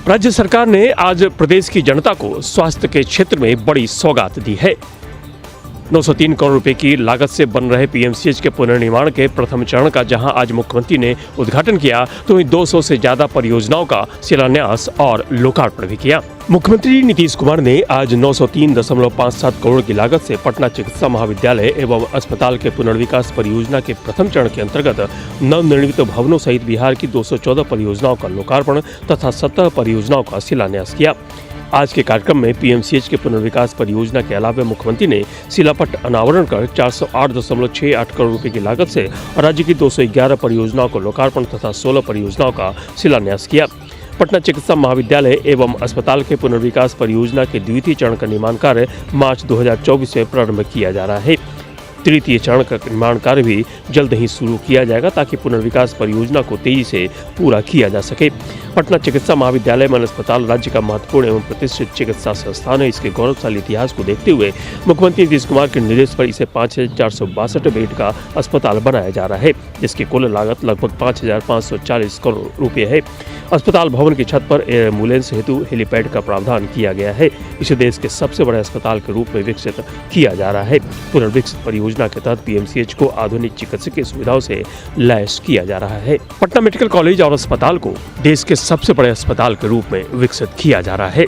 राज्य सरकार ने आज प्रदेश की जनता को स्वास्थ्य के क्षेत्र में बड़ी सौगात दी है। 903 करोड़ रुपए की लागत से बन रहे पीएमसीएच के पुनर्निर्माण के प्रथम चरण का जहां आज मुख्यमंत्री ने उद्घाटन किया, तो वहीं 200 से ज्यादा परियोजनाओं का शिलान्यास और लोकार्पण भी किया। मुख्यमंत्री नीतीश कुमार ने आज 903.57 करोड़ की लागत से पटना चिकित्सा महाविद्यालय एवं अस्पताल के पुनर्विकास परियोजना के प्रथम चरण के अंतर्गत नवनिर्मित भवनों सहित बिहार की 214 परियोजनाओं का लोकार्पण तथा 17 परियोजनाओं का शिलान्यास किया। आज के कार्यक्रम में पीएमसीएच के पुनर्विकास परियोजना के अलावा मुख्यमंत्री ने शिलापट अनावरण कर 408.68 करोड़ रुपए की लागत से राज्य की 211 परियोजनाओं को लोकार्पण तथा 16 परियोजनाओं का शिलान्यास किया। पटना चिकित्सा महाविद्यालय एवं अस्पताल के पुनर्विकास परियोजना के द्वितीय चरण का निर्माण कार्य मार्च 2024 से प्रारंभ किया जा रहा है। तृतीय चरण का निर्माण कार्य भी जल्द ही शुरू किया जाएगा ताकि पुनर्विकास परियोजना को तेजी से पूरा किया जा सके। पटना चिकित्सा महाविद्यालय मन अस्पताल राज्य का महत्वपूर्ण एवं प्रतिष्ठित चिकित्सा संस्थान है। इसके गौरवशाली इतिहास को देखते हुए मुख्यमंत्री नीतीश कुमार के निर्देश पर इसे 5462 बेड का अस्पताल बनाया जा रहा है, जिसकी कुल लागत लगभग 5540 करोड़ रुपए है। अस्पताल भवन की छत पर एयर एम्बुलेंस हेतु हेलीपैड का प्रावधान किया गया है। इसे देश के सबसे बड़े अस्पताल के रूप में विकसित किया जा रहा है। पुनर्विकसित परियोजना के तहत पीएमसीएच को आधुनिक चिकित्सकीय सुविधाओं से लैस किया जा रहा है। पटना मेडिकल कॉलेज और अस्पताल को देश के सबसे बड़े अस्पताल के रूप में विकसित किया जा रहा है।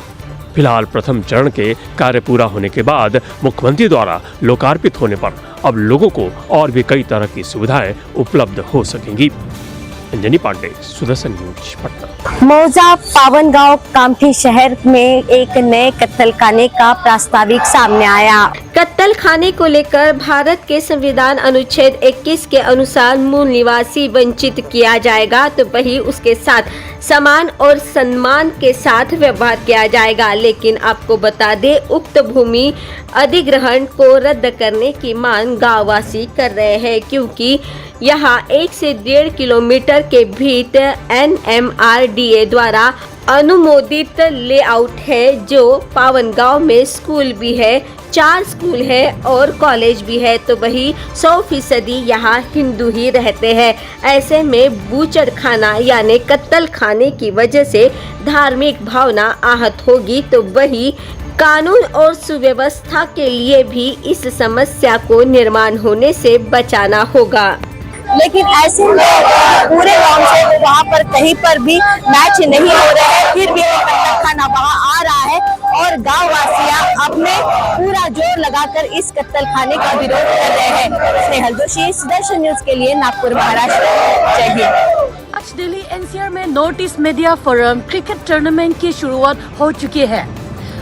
फिलहाल प्रथम चरण के कार्य पूरा होने के बाद मुख्यमंत्री द्वारा लोकार्पित होने पर अब लोगों को और भी कई तरह की सुविधाएं उपलब्ध हो सकेंगी। अंजनी पांडे, सुदर्शन न्यूज, पटना। मौजा पावन गांव कामठी शहर में एक नए कत्ल खाने का प्रस्तावित सामने आया। कत्ल खाने को लेकर भारत के संविधान अनुच्छेद 21 के अनुसार मूल निवासी वंचित किया जाएगा, तो वही उसके साथ समान और सम्मान के साथ व्यवहार किया जाएगा। लेकिन आपको बता दें, उक्त भूमि अधिग्रहण को रद्द करने की मांग गांववासी कर रहे हैं, क्योंकि यहाँ 1 से 1.5 किलोमीटर के भीतर NMRDA द्वारा अनुमोदित लेआउट है, जो पावन गांव में स्कूल भी है, 4 स्कूल है और कॉलेज भी है, तो वही 100% यहाँ हिंदू ही रहते हैं। ऐसे में बूचड़ खाना यानी कत्ल खाने की वजह से धार्मिक भावना आहत होगी, तो वही कानून और सुव्यवस्था के लिए भी इस समस्या को निर्माण होने से बचाना होगा। लेकिन ऐसे में पूरे गांव से वहाँ पर कहीं पर भी मैच नहीं हो रहे हैं, फिर भी कत्ल खाना वहाँ आ रहा है और गाँव वासियाँ अपने पूरा जोर लगाकर इस कत्ल खाने का विरोध कर रहे हैं। स्नेहल जोशी, सुदर्शन न्यूज के लिए, नागपुर, महाराष्ट्र। जय हिंद। आज दिल्ली एनसीआर में north east media forum cricket tournament की शुरुआत हो चुकी है।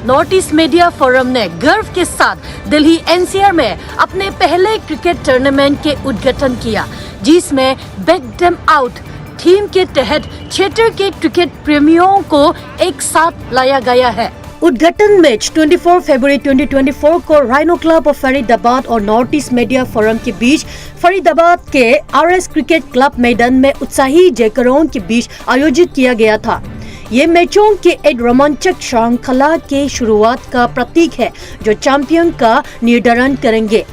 नॉर्थ ईस्ट मीडिया फोरम ने गर्व के साथ दिल्ली एनसीआर में अपने पहले क्रिकेट टूर्नामेंट के उद्घाटन किया, जिसमें बैक देम आउट थीम के तहत क्षेत्र के क्रिकेट प्रेमियों को एक साथ लाया गया है। उद्घाटन मैच 24 फरवरी 2024 को राइनो क्लब ऑफ फरीदाबाद और नॉर्थ ईस्ट मीडिया फोरम के बीच फरीदाबाद के RS क्रिकेट क्लब मैदान में उत्साही जयकारों के बीच आयोजित किया गया था। ये मैचों के एक रोमांचक श्रृंखला के शुरुआत का प्रतीक है, जो चैंपियन का निर्धारण करेंगे।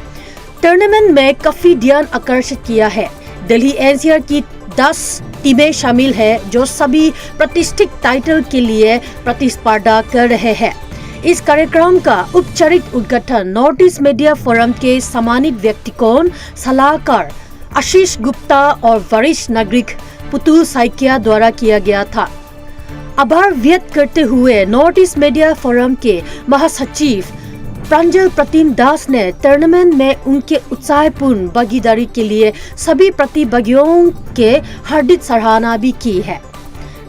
टूर्नामेंट में काफी ध्यान आकर्षित किया है। दिल्ली एनसीआर की 10 टीमें शामिल है, जो सभी प्रतिष्ठित टाइटल के लिए प्रतिस्पर्धा कर रहे हैं। इस कार्यक्रम का औपचारिक उद्घाटन नॉर्थ ईस्ट मीडिया फोरम के सम्मानित व्यक्तिकोण सलाहकार आशीष गुप्ता और वरिष्ठ नागरिक पुतुल साइकिया द्वारा किया गया था। आभार व्यक्त करते हुए नॉर्थ ईस्ट मीडिया फोरम के महासचिव प्रांजल प्रतिम दास ने टूर्नामेंट में उनके उत्साहपूर्ण भागीदारी के लिए सभी प्रतिभागियों के हार्दिक सराहना भी की है।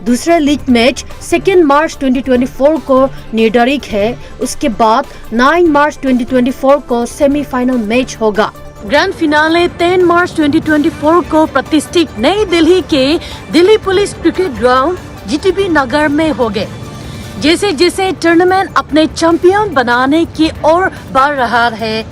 दूसरा लीग मैच 2 मार्च 2024 को निर्धारित है। उसके बाद 9 मार्च 2024 को सेमीफाइनल मैच होगा। ग्रैंड फिनाले 10 मार्च 2024 को प्रतिष्ठित नई दिल्ली के Delhi police cricket ground GTB नगर में होंगे। जैसे जैसे टूर्नामेंट अपने चैंपियन बनाने की ओर बढ़ रहा है,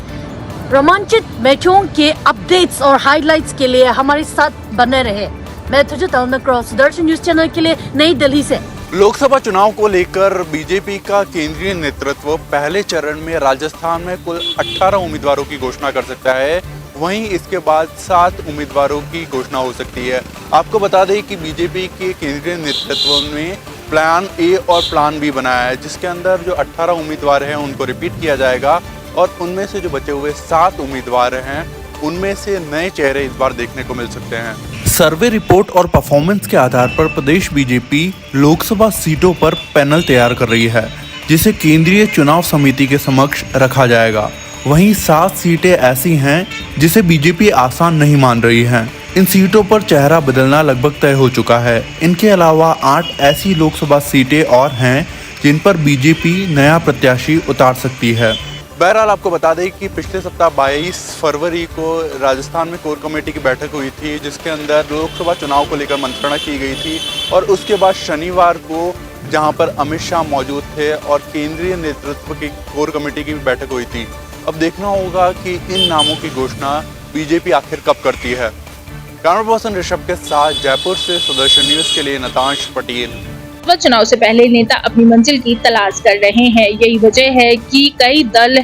रोमांचित मैचों के अपडेट्स और हाइलाइट्स के लिए हमारे साथ बने रहे। मैं सुदर्शन न्यूज चैनल के लिए नई दिल्ली से। लोकसभा चुनाव को लेकर बीजेपी का केंद्रीय नेतृत्व पहले चरण में राजस्थान में कुल 18 उम्मीदवारों की घोषणा कर सकता है। वहीं इसके बाद 7 उम्मीदवारों की घोषणा हो सकती है। आपको बता दें कि बीजेपी के केंद्रीय नेतृत्व में प्लान ए और प्लान बी बनाया है, जिसके अंदर जो 18 उम्मीदवार हैं उनको रिपीट किया जाएगा और उनमें से जो बचे हुए 7 उम्मीदवार हैं उनमें से नए चेहरे इस बार देखने को मिल सकते हैं। सर्वे रिपोर्ट और परफॉर्मेंस के आधार पर प्रदेश बीजेपी लोकसभा सीटों पर पैनल तैयार कर रही है, जिसे केंद्रीय चुनाव समिति के समक्ष रखा जाएगा। वहीं 7 सीटें ऐसी हैं जिसे बीजेपी आसान नहीं मान रही है। इन सीटों पर चेहरा बदलना लगभग तय हो चुका है। इनके अलावा 8 ऐसी लोकसभा सीटें और हैं जिन पर बीजेपी नया प्रत्याशी उतार सकती है। बहरहाल आपको बता दें कि पिछले सप्ताह 22 फरवरी को राजस्थान में कोर कमेटी की बैठक हुई थी, जिसके अंदर लोकसभा चुनाव को लेकर मंत्रणा की गई थी और उसके बाद शनिवार को जहां पर अमित शाह मौजूद थे और केंद्रीय नेतृत्व की कोर कमेटी की भी बैठक हुई थी। अब देखना होगा कि इन नामों की घोषणा बीजेपी आखिर कब करती है। कैमरा पर्सन ऋषभ के साथ जयपुर से सुदर्शन न्यूज के लिए नतांश पटेल। चुनाव से पहले नेता अपनी मंजिल की तलाश कर रहे हैं। यही वजह है कि कई दल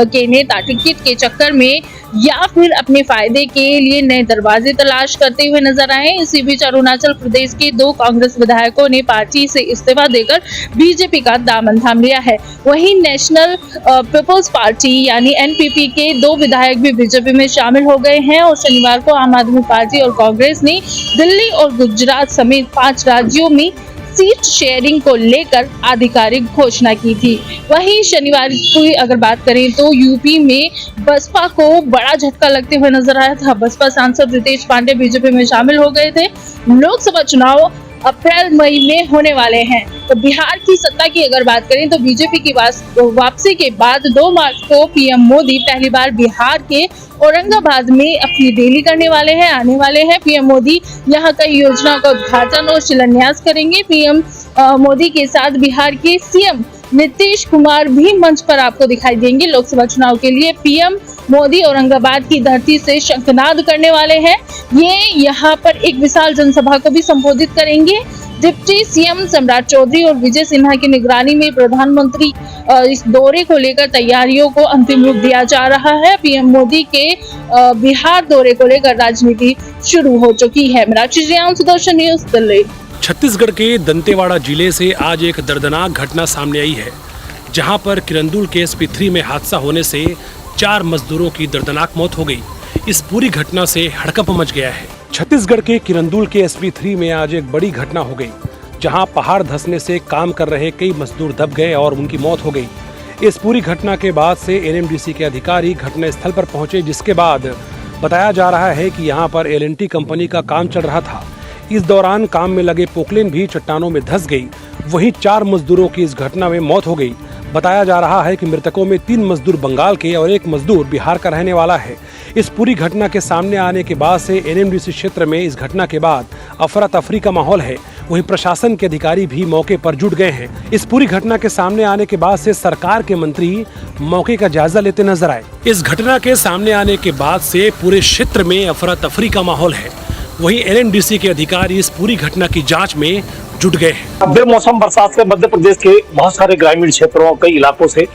के नेता टिकट के चक्कर में या फिर अपने फायदे के लिए नए दरवाजे तलाश करते हुए नजर आए। इसी बीच अरुणाचल प्रदेश के 2 कांग्रेस विधायकों ने पार्टी से इस्तीफा देकर बीजेपी का दामन थाम लिया है। वहीं नेशनल पीपल्स पार्टी यानी एनपीपी के 2 विधायक भी बीजेपी में शामिल हो गए हैं और शनिवार को आम आदमी पार्टी और कांग्रेस ने दिल्ली और गुजरात समेत 5 राज्यों में सीट शेयरिंग को लेकर आधिकारिक घोषणा की थी। वहीं शनिवार की अगर बात करें तो यूपी में बसपा को बड़ा झटका लगते हुए नजर आया था। बसपा सांसद रितेश पांडे बीजेपी में शामिल हो गए थे। लोकसभा चुनाव अप्रैल मई में होने वाले हैं। तो बिहार की सत्ता की अगर बात करें तो बीजेपी की वापसी के बाद 2 मार्च को पीएम मोदी पहली बार बिहार के औरंगाबाद में अपनी रैली करने वाले हैं, आने वाले हैं। पीएम मोदी यहां कई योजनाओं का उद्घाटन और शिलान्यास करेंगे। पीएम मोदी के साथ बिहार के सीएम नीतीश कुमार भी मंच पर आपको दिखाई देंगे। लोकसभा चुनाव के लिए पीएम मोदी औरंगाबाद की धरती से शंखनाद करने वाले हैं। ये यहाँ पर एक विशाल जनसभा को भी संबोधित करेंगे। डिप्टी सीएम सम्राट चौधरी और विजय सिन्हा की निगरानी में प्रधानमंत्री इस दौरे को लेकर तैयारियों को अंतिम रूप दिया जा रहा है। पीएम मोदी के बिहार दौरे को लेकर राजनीति शुरू हो चुकी है। मीनाक्षी जैन, सुदर्शन न्यूज, दिल्ली। छत्तीसगढ़ के दंतेवाड़ा जिले से आज एक दर्दनाक घटना सामने आई है, जहां पर किरंदुल के SP3 में हादसा होने से 4 मजदूरों की दर्दनाक मौत हो गई। इस पूरी घटना से हड़कंप मच गया है। छत्तीसगढ़ के किरंदुल के SP3 में आज एक बड़ी घटना हो गई, जहां पहाड़ धंसने से काम कर रहे कई मजदूर दब गए और उनकी मौत हो गई। इस पूरी घटना के बाद से NMDC के अधिकारी घटनास्थल पर पहुंचे, जिसके बाद बताया जा रहा है कि यहां पर L&T कंपनी का काम चल रहा था। इस दौरान काम में लगे पोकलेन भी चट्टानों में धंस गई। वहीं 4 मजदूरों की इस घटना में मौत हो गई। बताया जा रहा है कि मृतकों में 3 मजदूर बंगाल के और 1 मजदूर बिहार का रहने वाला है। इस पूरी घटना के सामने आने के बाद से NMDC क्षेत्र में इस घटना के बाद अफरा तफरी का माहौल है। वहीं प्रशासन के अधिकारी भी मौके पर जुट गए हैं। इस पूरी घटना के सामने आने के बाद से सरकार के मंत्री मौके का जायजा लेते नजर आए। इस घटना के सामने आने के बाद से पूरे क्षेत्र में अफरा तफरी का माहौल है। वहीं NMDC के अधिकारी इस पूरी घटना की जांच में जुट गए हैं। बेमौसम बरसात से मध्य प्रदेश के बहुत सारे ग्रामीण क्षेत्रों कई इलाकों से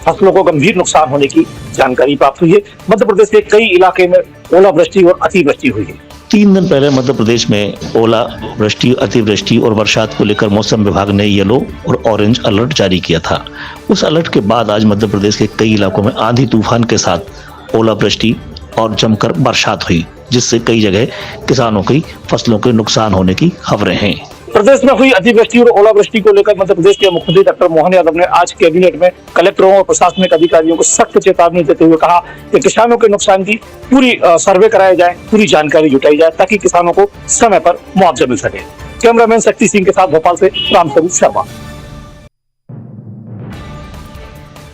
फसलों को गंभीर नुकसान होने की जानकारी प्राप्त हुई है। मध्य प्रदेश के कई इलाके में ओलावृष्टि और अतिवृष्टि हुई है। 3 दिन पहले मध्य प्रदेश में ओलावृष्टि, अतिवृष्टि और बरसात को लेकर मौसम विभाग ने येलो और ऑरेंज अलर्ट जारी किया था। उस अलर्ट के बाद आज मध्य प्रदेश के कई इलाकों में आंधी तूफान के साथ ओलावृष्टि और जमकर बरसात हुई, जिससे कई जगह किसानों की फसलों के नुकसान होने की खबरें हैं। प्रदेश में हुई अतिवृष्टि और ओलावृष्टि को लेकर मध्य प्रदेश के मुख्यमंत्री डॉक्टर मोहन यादव ने आज कैबिनेट में कलेक्टरों और प्रशासनिक अधिकारियों को सख्त चेतावनी देते हुए कहा कि किसानों के नुकसान की पूरी सर्वे कराया जाए, पूरी जानकारी जुटाई जाए ताकि किसानों को समय पर मुआवजा मिल सके। कैमरामैन शक्ति सिंह के साथ भोपाल से रामस्वरूप शर्मा।